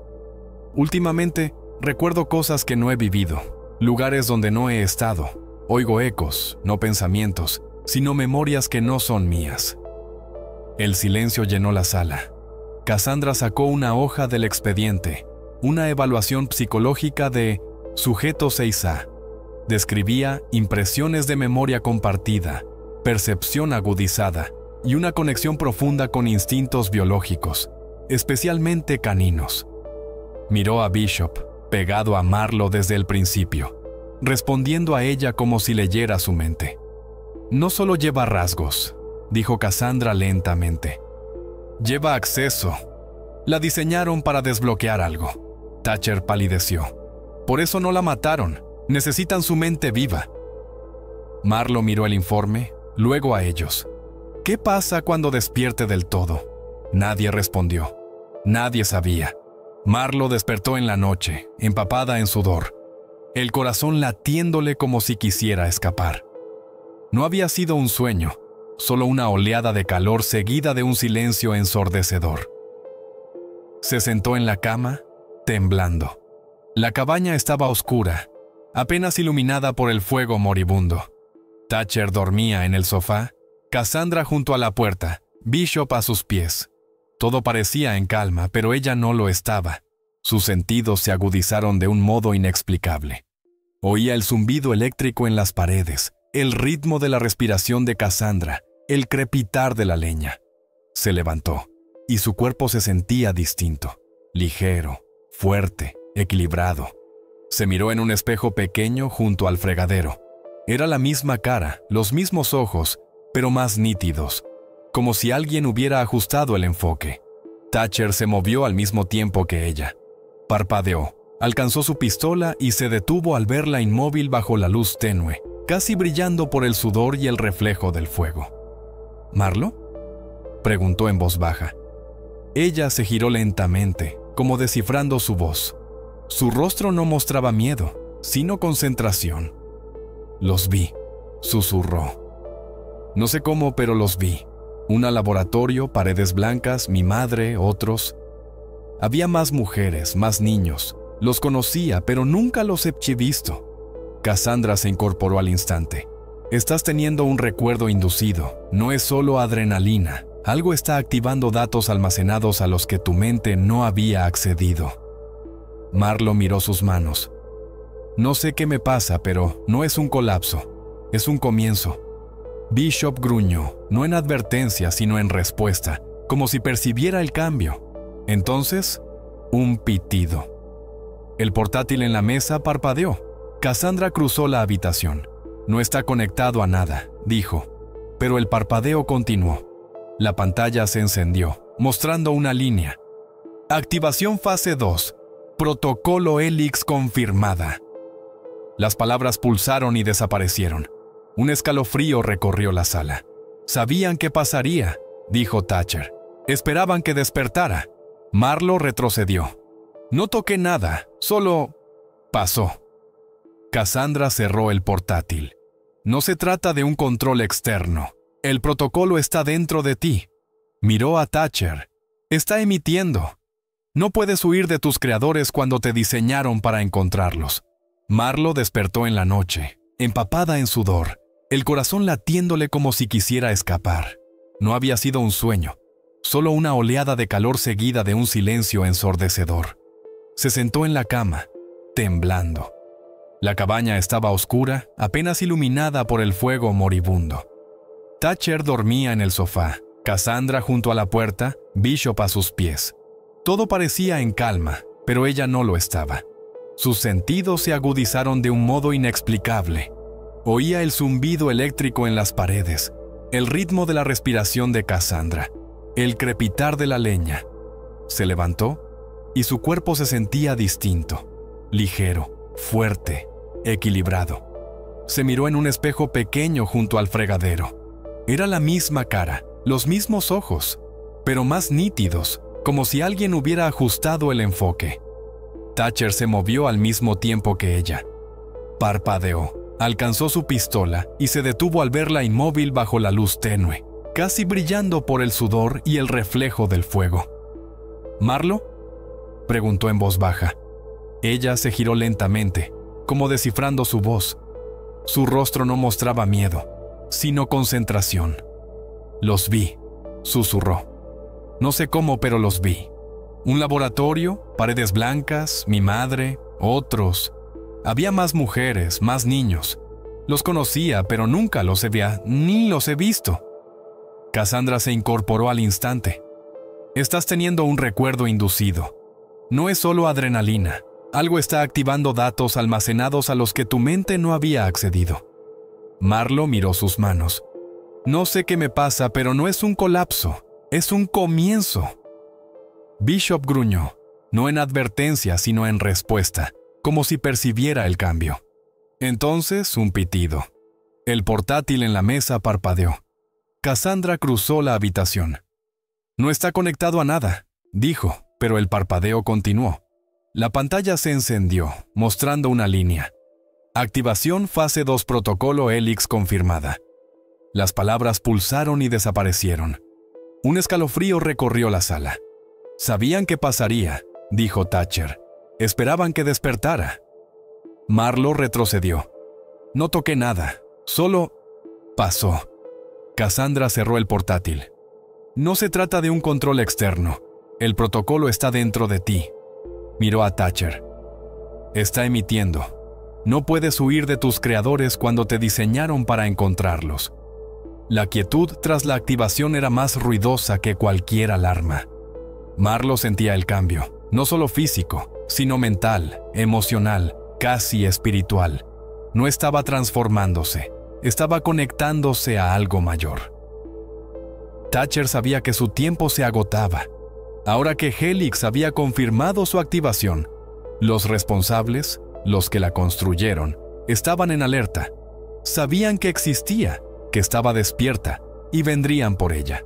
Últimamente, recuerdo cosas que no he vivido, lugares donde no he estado. Oigo ecos, no pensamientos, sino memorias que no son mías. El silencio llenó la sala. Cassandra sacó una hoja del expediente, una evaluación psicológica de sujeto 6A. Describía impresiones de memoria compartida, percepción agudizada y una conexión profunda con instintos biológicos, especialmente caninos. Miró a Bishop, pegado a Marlo desde el principio, respondiendo a ella como si leyera su mente. No solo lleva rasgos, dijo Cassandra lentamente. Lleva acceso. La diseñaron para desbloquear algo. Thatcher palideció. Por eso no la mataron. Necesitan su mente viva. Marlo miró el informe, luego a ellos. ¿Qué pasa cuando despierte del todo? Nadie respondió. Nadie sabía. Marlo despertó en la noche, empapada en sudor, el corazón latiéndole como si quisiera escapar. No había sido un sueño, solo una oleada de calor seguida de un silencio ensordecedor. Se sentó en la cama, temblando. La cabaña estaba oscura, apenas iluminada por el fuego moribundo. Thatcher dormía en el sofá, Cassandra junto a la puerta, Bishop a sus pies. Todo parecía en calma, pero ella no lo estaba. Sus sentidos se agudizaron de un modo inexplicable. Oía el zumbido eléctrico en las paredes, el ritmo de la respiración de Cassandra, el crepitar de la leña. Se levantó, y su cuerpo se sentía distinto, ligero, fuerte, equilibrado. Se miró en un espejo pequeño junto al fregadero. Era la misma cara, los mismos ojos, pero más nítidos, como si alguien hubiera ajustado el enfoque. Thatcher se movió al mismo tiempo que ella. Parpadeó, alcanzó su pistola y se detuvo al verla inmóvil bajo la luz tenue, casi brillando por el sudor y el reflejo del fuego. ¿Marlo?, preguntó en voz baja. Ella se giró lentamente, como descifrando su voz. Su rostro no mostraba miedo, sino concentración. «Los vi», susurró. «No sé cómo, pero los vi. Un laboratorio, paredes blancas, mi madre, otros. Había más mujeres, más niños. Los conocía, pero nunca los he visto». Cassandra se incorporó al instante. «Estás teniendo un recuerdo inducido. No es solo adrenalina. Algo está activando datos almacenados a los que tu mente no había accedido». Marlo miró sus manos. «No sé qué me pasa, pero no es un colapso. Es un comienzo». Bishop gruñó, no en advertencia, sino en respuesta, como si percibiera el cambio. Entonces, un pitido. El portátil en la mesa parpadeó. Cassandra cruzó la habitación. «No está conectado a nada», dijo. Pero el parpadeo continuó. La pantalla se encendió, mostrando una línea. «Activación fase 2. Protocolo Helix confirmada». Las palabras pulsaron y desaparecieron. Un escalofrío recorrió la sala. «Sabían qué pasaría», dijo Thatcher. «Esperaban que despertara». Marlo retrocedió. «No toqué nada, solo pasó». Cassandra cerró el portátil. «No se trata de un control externo. El protocolo está dentro de ti». Miró a Thatcher. «Está emitiendo. No puedes huir de tus creadores cuando te diseñaron para encontrarlos». Marlo despertó en la noche, empapada en sudor, el corazón latiéndole como si quisiera escapar. No había sido un sueño, solo una oleada de calor seguida de un silencio ensordecedor. Se sentó en la cama, temblando. La cabaña estaba oscura, apenas iluminada por el fuego moribundo. Thatcher dormía en el sofá, Cassandra junto a la puerta, Bishop a sus pies. Todo parecía en calma, pero ella no lo estaba. Sus sentidos se agudizaron de un modo inexplicable. Oía el zumbido eléctrico en las paredes, el ritmo de la respiración de Cassandra, el crepitar de la leña. Se levantó y su cuerpo se sentía distinto, ligero, fuerte, equilibrado. Se miró en un espejo pequeño junto al fregadero. Era la misma cara, los mismos ojos, pero más nítidos, como si alguien hubiera ajustado el enfoque. Thatcher se movió al mismo tiempo que ella. Parpadeó, alcanzó su pistola y se detuvo al verla inmóvil bajo la luz tenue, casi brillando por el sudor y el reflejo del fuego. «¿Marlo?», preguntó en voz baja. Ella se giró lentamente, como descifrando su voz. Su rostro no mostraba miedo, sino concentración. «Los vi», susurró. «No sé cómo, pero los vi. Un laboratorio, paredes blancas, mi madre, otros. Había más mujeres, más niños. Los conocía, pero nunca los había ni los he visto». Cassandra se incorporó al instante. «Estás teniendo un recuerdo inducido. No es solo adrenalina. Algo está activando datos almacenados a los que tu mente no había accedido». Marlo miró sus manos. «No sé qué me pasa, pero no es un colapso. Es un comienzo». Bishop gruñó, no en advertencia, sino en respuesta, como si percibiera el cambio. Entonces, un pitido. El portátil en la mesa parpadeó. Cassandra cruzó la habitación. «No está conectado a nada», dijo, pero el parpadeo continuó. La pantalla se encendió, mostrando una línea. «Activación fase 2 protocolo Helix confirmada». Las palabras pulsaron y desaparecieron. Un escalofrío recorrió la sala. Sabían que pasaría, dijo Thatcher. Esperaban que despertara. Marlowe retrocedió. No toqué nada, solo pasó. Cassandra cerró el portátil. No se trata de un control externo. El protocolo está dentro de ti. Miró a Thatcher. Está emitiendo. No puedes huir de tus creadores cuando te diseñaron para encontrarlos. La quietud tras la activación era más ruidosa que cualquier alarma. Marlowe sentía el cambio, no solo físico, sino mental, emocional, casi espiritual. No estaba transformándose, estaba conectándose a algo mayor. Thatcher sabía que su tiempo se agotaba. Ahora que Helix había confirmado su activación, los responsables, los que la construyeron, estaban en alerta. Sabían que existía, que estaba despierta, y vendrían por ella.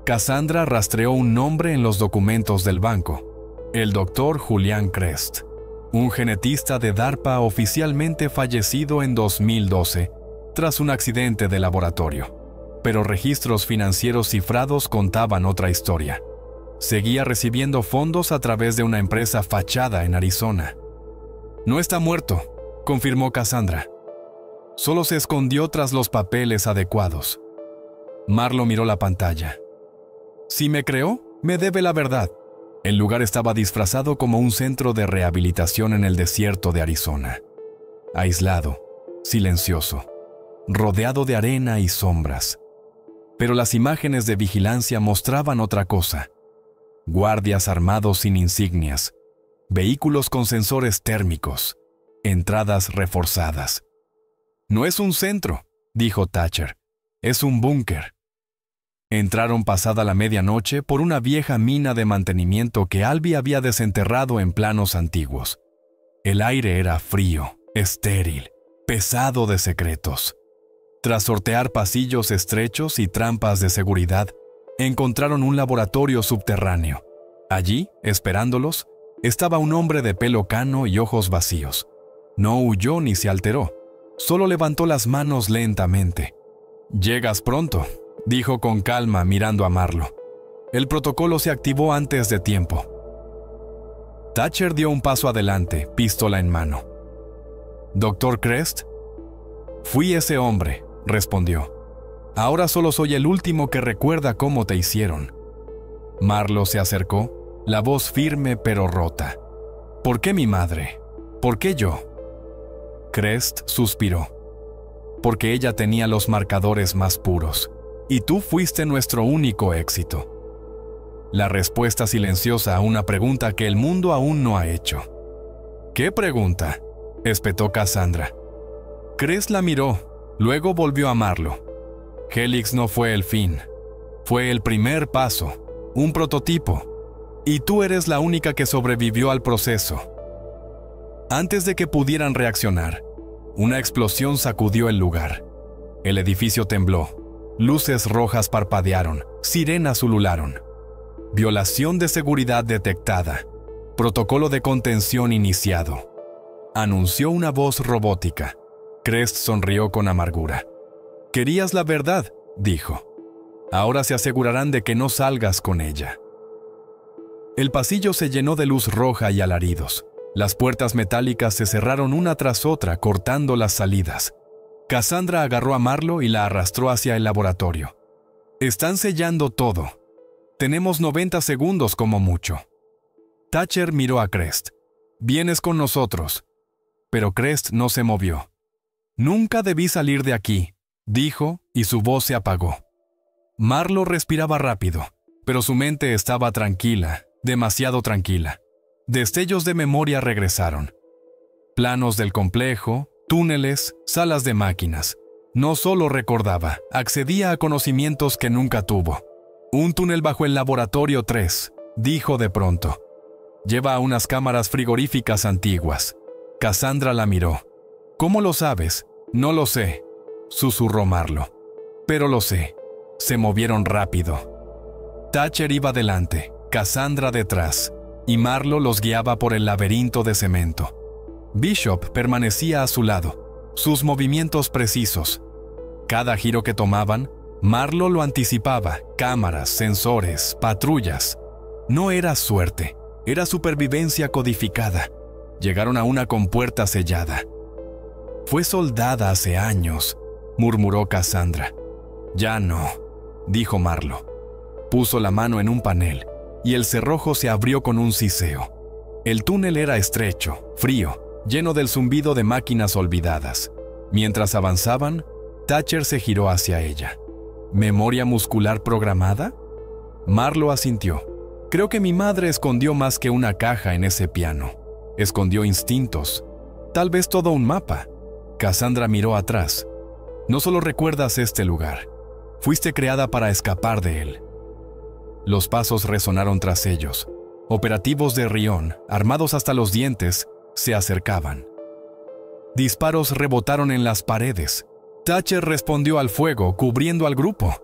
Cassandra rastreó un nombre en los documentos del banco: el Dr. Julian Crest, un genetista de DARPA oficialmente fallecido en 2012 tras un accidente de laboratorio. Pero registros financieros cifrados contaban otra historia. Seguía recibiendo fondos a través de una empresa fachada en Arizona. No está muerto, confirmó Cassandra. Solo se escondió tras los papeles adecuados. Marlowe miró la pantalla. Si me creó, me debe la verdad. El lugar estaba disfrazado como un centro de rehabilitación en el desierto de Arizona. Aislado, silencioso, rodeado de arena y sombras. Pero las imágenes de vigilancia mostraban otra cosa. Guardias armados sin insignias, vehículos con sensores térmicos, entradas reforzadas. No es un centro, dijo Thatcher, es un búnker. Entraron pasada la medianoche por una vieja mina de mantenimiento que Albie había desenterrado en planos antiguos. El aire era frío, estéril, pesado de secretos. Tras sortear pasillos estrechos y trampas de seguridad, encontraron un laboratorio subterráneo. Allí, esperándolos, estaba un hombre de pelo cano y ojos vacíos. No huyó ni se alteró, solo levantó las manos lentamente. «Llegas pronto», dijo con calma mirando a Marlowe. El protocolo se activó antes de tiempo. Thatcher dio un paso adelante, pistola en mano. «¿Dr. Crest?» «Fui ese hombre», respondió. «Ahora solo soy el último que recuerda cómo te hicieron». Marlowe se acercó, la voz firme pero rota. «¿Por qué mi madre? ¿Por qué yo?» Crest suspiró. «Porque ella tenía los marcadores más puros, y tú fuiste nuestro único éxito». La respuesta silenciosa a una pregunta que el mundo aún no ha hecho. «¿Qué pregunta?», espetó Cassandra. Crest la miró, luego volvió a Marlowe. «Helix no fue el fin. Fue el primer paso, un prototipo, y tú eres la única que sobrevivió al proceso». Antes de que pudieran reaccionar, una explosión sacudió el lugar. El edificio tembló, luces rojas parpadearon, sirenas ulularon. Violación de seguridad detectada. Protocolo de contención iniciado. Anunció una voz robótica. Crest sonrió con amargura. «Querías la verdad», dijo. «Ahora se asegurarán de que no salgas con ella». El pasillo se llenó de luz roja y alaridos. Las puertas metálicas se cerraron una tras otra, cortando las salidas. Cassandra agarró a Marlowe y la arrastró hacia el laboratorio. «Están sellando todo. Tenemos 90 segundos como mucho». Thatcher miró a Crest. «Vienes con nosotros». Pero Crest no se movió. «Nunca debí salir de aquí», dijo, y su voz se apagó. Marlowe respiraba rápido, pero su mente estaba tranquila, demasiado tranquila. Destellos de memoria regresaron. Planos del complejo, túneles, salas de máquinas. No solo recordaba, accedía a conocimientos que nunca tuvo. «Un túnel bajo el laboratorio 3», dijo de pronto. «Lleva a unas cámaras frigoríficas antiguas». Cassandra la miró. «¿Cómo lo sabes?» «No lo sé», susurró Marlowe. «Pero lo sé». Se movieron rápido. Thatcher iba delante, Cassandra detrás, y Marlowe los guiaba por el laberinto de cemento. Bishop permanecía a su lado, sus movimientos precisos. Cada giro que tomaban, Marlo lo anticipaba: cámaras, sensores, patrullas. No era suerte, era supervivencia codificada. Llegaron a una compuerta sellada. «Fue soldada hace años», murmuró Cassandra. «Ya no», dijo Marlo. Puso la mano en un panel y el cerrojo se abrió con un siseo. El túnel era estrecho, frío, lleno del zumbido de máquinas olvidadas. Mientras avanzaban, Thatcher se giró hacia ella. ¿Memoria muscular programada? Marlo asintió. Creo que mi madre escondió más que una caja en ese piano. Escondió instintos. Tal vez todo un mapa. Cassandra miró atrás. No solo recuerdas este lugar. Fuiste creada para escapar de él. Los pasos resonaron tras ellos. Operativos de Rion, armados hasta los dientes, se acercaban. Disparos rebotaron en las paredes. Thatcher respondió al fuego, cubriendo al grupo.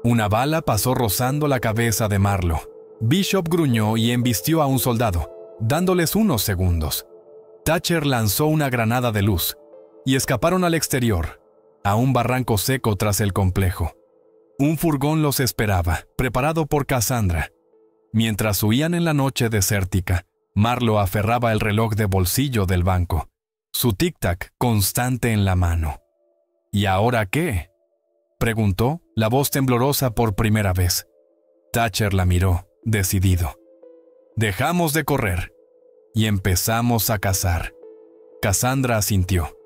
Una bala pasó rozando la cabeza de Marlo. Bishop gruñó y embistió a un soldado, dándoles unos segundos. Thatcher lanzó una granada de luz y escaparon al exterior, a un barranco seco tras el complejo. Un furgón los esperaba, preparado por Cassandra. Mientras huían en la noche desértica, Marlo aferraba el reloj de bolsillo del banco, su tic-tac constante en la mano. ¿Y ahora qué?, preguntó, la voz temblorosa por primera vez. Thatcher la miró, decidido. Dejamos de correr y empezamos a cazar. Cassandra asintió.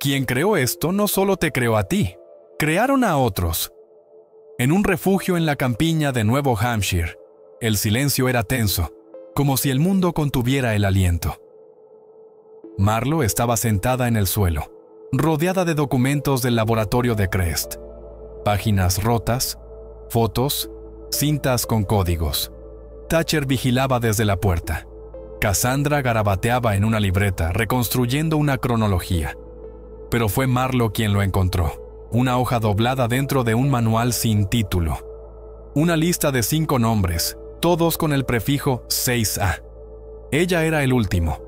Quien creó esto no solo te creó a ti, crearon a otros. En un refugio en la campiña de Nuevo Hampshire, el silencio era tenso, como si el mundo contuviera el aliento. Marlo estaba sentada en el suelo, rodeada de documentos del laboratorio de Crest. Páginas rotas, fotos, cintas con códigos. Thatcher vigilaba desde la puerta. Cassandra garabateaba en una libreta, reconstruyendo una cronología. Pero fue Marlo quien lo encontró. Una hoja doblada dentro de un manual sin título. Una lista de 5 nombres, todos con el prefijo 6A. Ella era el último.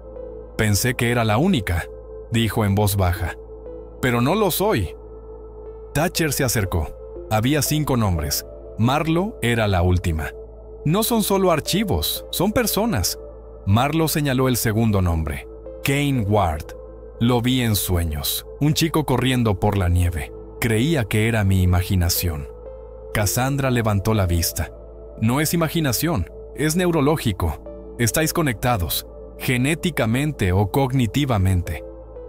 Pensé que era la única, dijo en voz baja. Pero no lo soy. Thatcher se acercó. Había 5 nombres. Marlo era la última. No son solo archivos, son personas. Marlo señaló el segundo nombre. Kane Ward. Lo vi en sueños. Un chico corriendo por la nieve. Creía que era mi imaginación. Cassandra levantó la vista. No es imaginación, es neurológico. Estáis conectados, genéticamente o cognitivamente.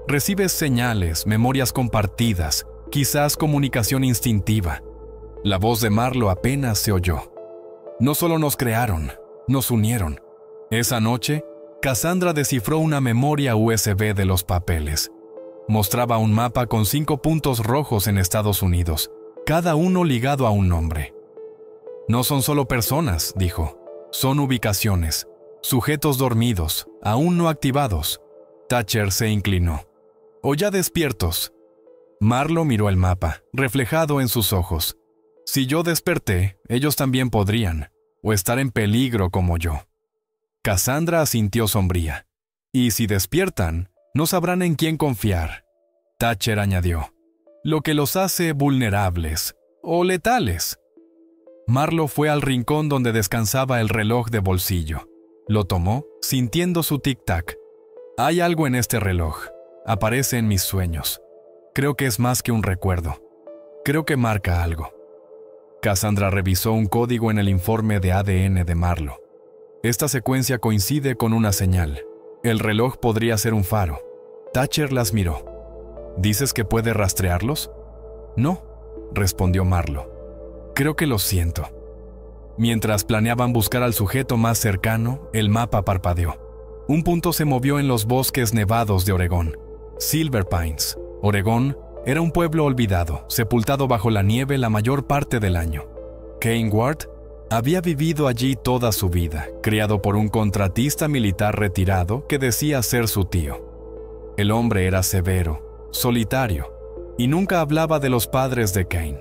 Recibes señales, memorias compartidas, quizás comunicación instintiva. La voz de Marlo apenas se oyó. No solo nos crearon, nos unieron. Esa noche, Cassandra descifró una memoria USB de los papeles. Mostraba un mapa con 5 puntos rojos en Estados Unidos, cada uno ligado a un nombre. No son solo personas, dijo. Son ubicaciones, sujetos dormidos, aún no activados. Thatcher se inclinó. O ya despiertos. Marlo miró el mapa, reflejado en sus ojos. Si yo desperté, ellos también podrían, o estar en peligro como yo. Cassandra asintió sombría. Y si despiertan, no sabrán en quién confiar. Thatcher añadió. Lo que los hace vulnerables, o letales. Marlo fue al rincón donde descansaba el reloj de bolsillo. Lo tomó, sintiendo su tic-tac. Hay algo en este reloj. Aparece en mis sueños. Creo que es más que un recuerdo. Creo que marca algo. Cassandra revisó un código en el informe de ADN de Marlo. Esta secuencia coincide con una señal. El reloj podría ser un faro. Thatcher las miró. ¿Dices que puede rastrearlos? No, respondió Marlo. Creo que lo siento. Mientras planeaban buscar al sujeto más cercano, el mapa parpadeó. Un punto se movió en los bosques nevados de Oregón. Silver Pines, Oregón, era un pueblo olvidado, sepultado bajo la nieve la mayor parte del año. Kane Ward había vivido allí toda su vida, criado por un contratista militar retirado que decía ser su tío. El hombre era severo, solitario, y nunca hablaba de los padres de Kane.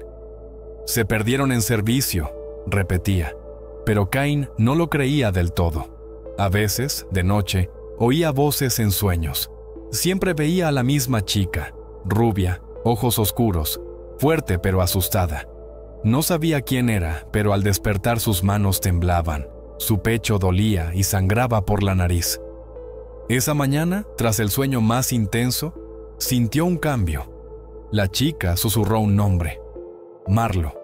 Se perdieron en servicio, repetía, pero Kane no lo creía del todo. A veces, de noche, oía voces en sueños. Siempre veía a la misma chica, rubia, ojos oscuros, fuerte pero asustada. No sabía quién era, pero al despertar sus manos temblaban, su pecho dolía y sangraba por la nariz. Esa mañana, tras el sueño más intenso, sintió un cambio. La chica susurró un nombre: Marlo.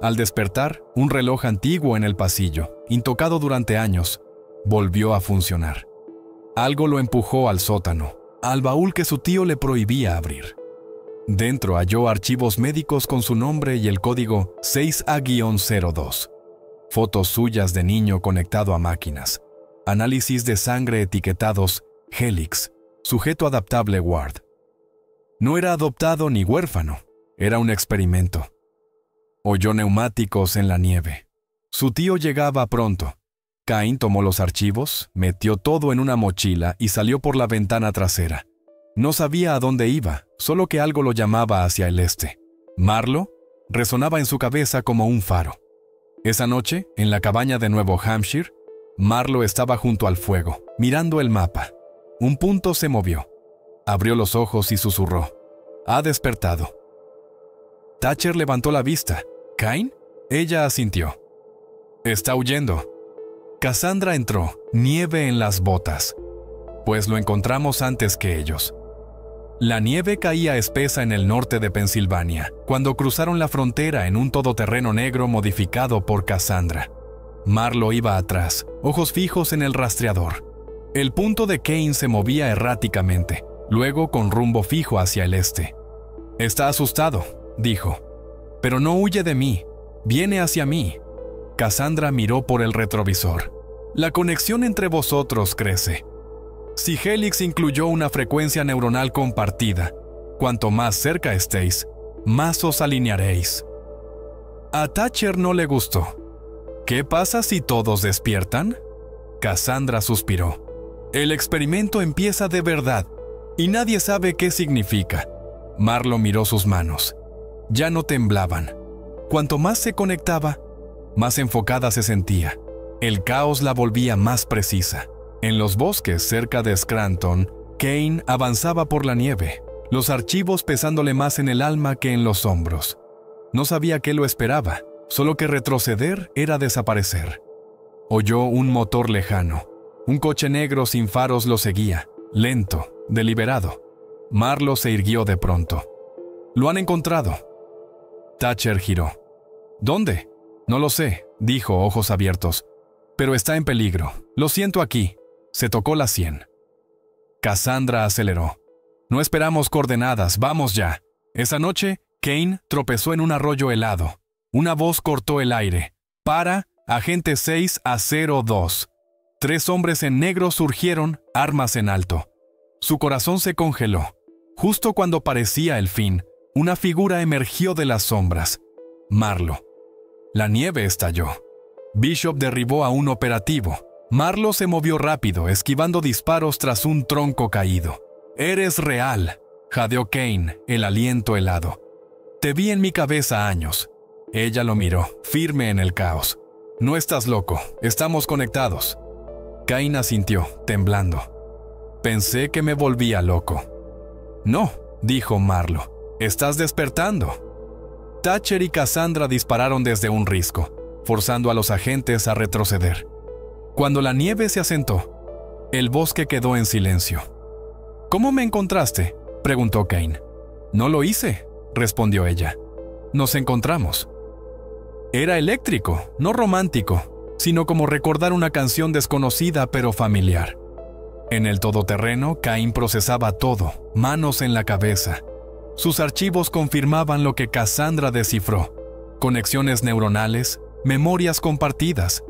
Al despertar, un reloj antiguo en el pasillo, intocado durante años, volvió a funcionar. Algo lo empujó al sótano, al baúl que su tío le prohibía abrir. Dentro halló archivos médicos con su nombre y el código 6A-02. Fotos suyas de niño conectado a máquinas. Análisis de sangre etiquetados Helix, sujeto adaptable Ward. No era adoptado ni huérfano, era un experimento. Oyó neumáticos en la nieve. Su tío llegaba pronto. Cain tomó los archivos, metió todo en una mochila y salió por la ventana trasera. No sabía a dónde iba, solo que algo lo llamaba hacia el este. Marlo resonaba en su cabeza como un faro. Esa noche, en la cabaña de Nuevo Hampshire, Marlo estaba junto al fuego, mirando el mapa. Un punto se movió. Abrió los ojos y susurró: «Ha despertado». Thatcher levantó la vista. «¿Cain?». Ella asintió. «Está huyendo». Cassandra entró, nieve en las botas. «Pues lo encontramos antes que ellos». La nieve caía espesa en el norte de Pensilvania, cuando cruzaron la frontera en un todoterreno negro modificado por Cassandra. Marlo iba atrás, ojos fijos en el rastreador. El punto de Cain se movía erráticamente, luego con rumbo fijo hacia el este. «Está asustado», dijo. «Pero no huye de mí, viene hacia mí». Cassandra miró por el retrovisor. «La conexión entre vosotros crece. Si Helix incluyó una frecuencia neuronal compartida, cuanto más cerca estéis, más os alinearéis». A Thatcher no le gustó. «¿Qué pasa si todos despiertan?». Cassandra suspiró. «El experimento empieza de verdad, y nadie sabe qué significa». Marlo miró sus manos. Ya no temblaban. Cuanto más se conectaba, más enfocada se sentía. El caos la volvía más precisa. En los bosques cerca de Scranton, Cain avanzaba por la nieve, los archivos pesándole más en el alma que en los hombros. No sabía qué lo esperaba, solo que retroceder era desaparecer. Oyó un motor lejano. Un coche negro sin faros lo seguía, lento, deliberado. Marlo se irguió de pronto. «Lo han encontrado». Thatcher giró. «¿Dónde?». «No lo sé», dijo, ojos abiertos. «Pero está en peligro. Lo siento aquí». Se tocó la sien. Cassandra aceleró. «No esperamos coordenadas, vamos ya». Esa noche, Cain tropezó en un arroyo helado. Una voz cortó el aire. «Para, agente 6A-02». 3 hombres en negro surgieron, armas en alto. Su corazón se congeló. Justo cuando parecía el fin, una figura emergió de las sombras. Marlo. La nieve estalló. Bishop derribó a un operativo. Marlo se movió rápido, esquivando disparos tras un tronco caído. «Eres real», jadeó Cain, el aliento helado. «Te vi en mi cabeza años». Ella lo miró, firme en el caos. «No estás loco, estamos conectados». Cain asintió, temblando. «Pensé que me volvía loco». «No», dijo Marlo, «estás despertando». Thatcher y Cassandra dispararon desde un risco, forzando a los agentes a retroceder. Cuando la nieve se asentó, el bosque quedó en silencio. «¿Cómo me encontraste?», preguntó Cain. «No lo hice», respondió ella. «Nos encontramos». Era eléctrico, no romántico, sino como recordar una canción desconocida pero familiar. En el todoterreno, Cain procesaba todo, manos en la cabeza. Sus archivos confirmaban lo que Cassandra descifró: conexiones neuronales, memorias compartidas.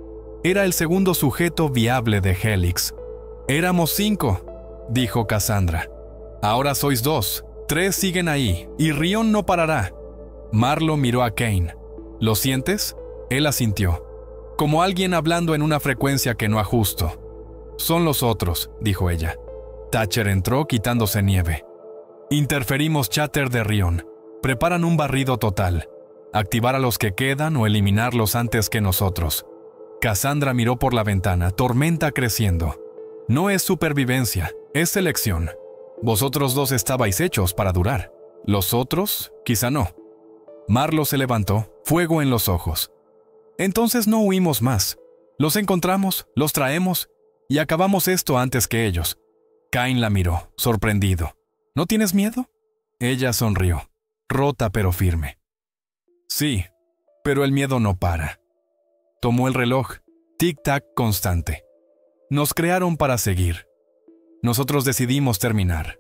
Era el segundo sujeto viable de Helix. «Éramos 5», dijo Cassandra. «Ahora sois 2, 3 siguen ahí, y Rion no parará». Marlo miró a Cain. «¿Lo sientes?». Él asintió, como alguien hablando en una frecuencia que no ajusto. «Son los otros», dijo ella. Thatcher entró quitándose nieve. «Interferimos cháter de Rion. Preparan un barrido total. Activar a los que quedan o eliminarlos antes que nosotros». Cassandra miró por la ventana, tormenta creciendo. «No es supervivencia, es selección. Vosotros 2 estabais hechos para durar. Los otros, quizá no». Marlo se levantó, fuego en los ojos. Entonces no huimos más. Los encontramos, los traemos y acabamos esto antes que ellos. Cain la miró, sorprendido. ¿No tienes miedo? Ella sonrió, rota pero firme. Sí, pero el miedo no para. Tomó el reloj, tic-tac constante. Nos crearon para seguir. Nosotros decidimos terminar.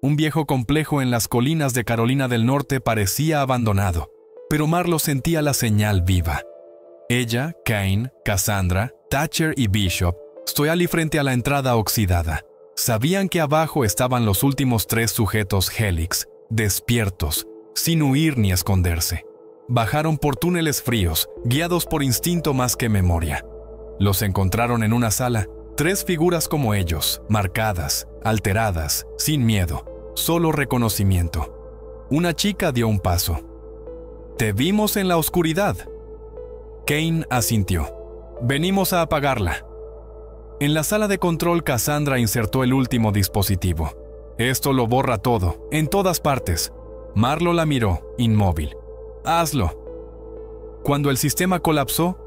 Un viejo complejo en las colinas de Carolina del Norte parecía abandonado, pero Marlo sentía la señal viva. Ella, Cain, Cassandra, Thatcher y Bishop, Stoyali frente a la entrada oxidada. Sabían que abajo estaban los últimos 3 sujetos Helix, despiertos, sin huir ni esconderse. Bajaron por túneles fríos, guiados por instinto más que memoria. Los encontraron en una sala, 3 figuras como ellos, marcadas, alteradas, sin miedo, solo reconocimiento. Una chica dio un paso. «Te vimos en la oscuridad». Cain asintió. «Venimos a apagarla». En la sala de control, Cassandra insertó el último dispositivo. «Esto lo borra todo, en todas partes». Marlo la miró, inmóvil. «Hazlo». Cuando el sistema colapsó,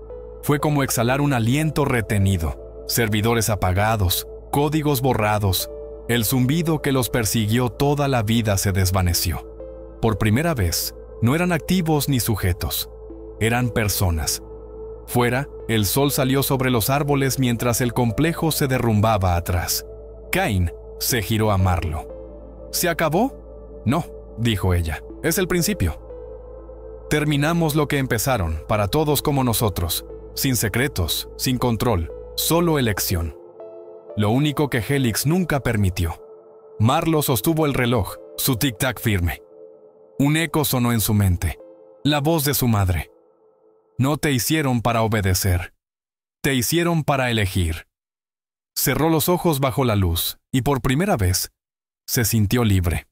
fue como exhalar un aliento retenido. Servidores apagados, códigos borrados. El zumbido que los persiguió toda la vida se desvaneció. Por primera vez, no eran activos ni sujetos. Eran personas. Fuera, el sol salió sobre los árboles mientras el complejo se derrumbaba atrás. Cain se giró a Marlo. ¿Se acabó? No, dijo ella. Es el principio. Terminamos lo que empezaron, para todos como nosotros. Sin secretos, sin control, solo elección. Lo único que Helix nunca permitió. Marlo sostuvo el reloj, su tic-tac firme. Un eco sonó en su mente. La voz de su madre. No te hicieron para obedecer. Te hicieron para elegir. Cerró los ojos bajo la luz y por primera vez se sintió libre.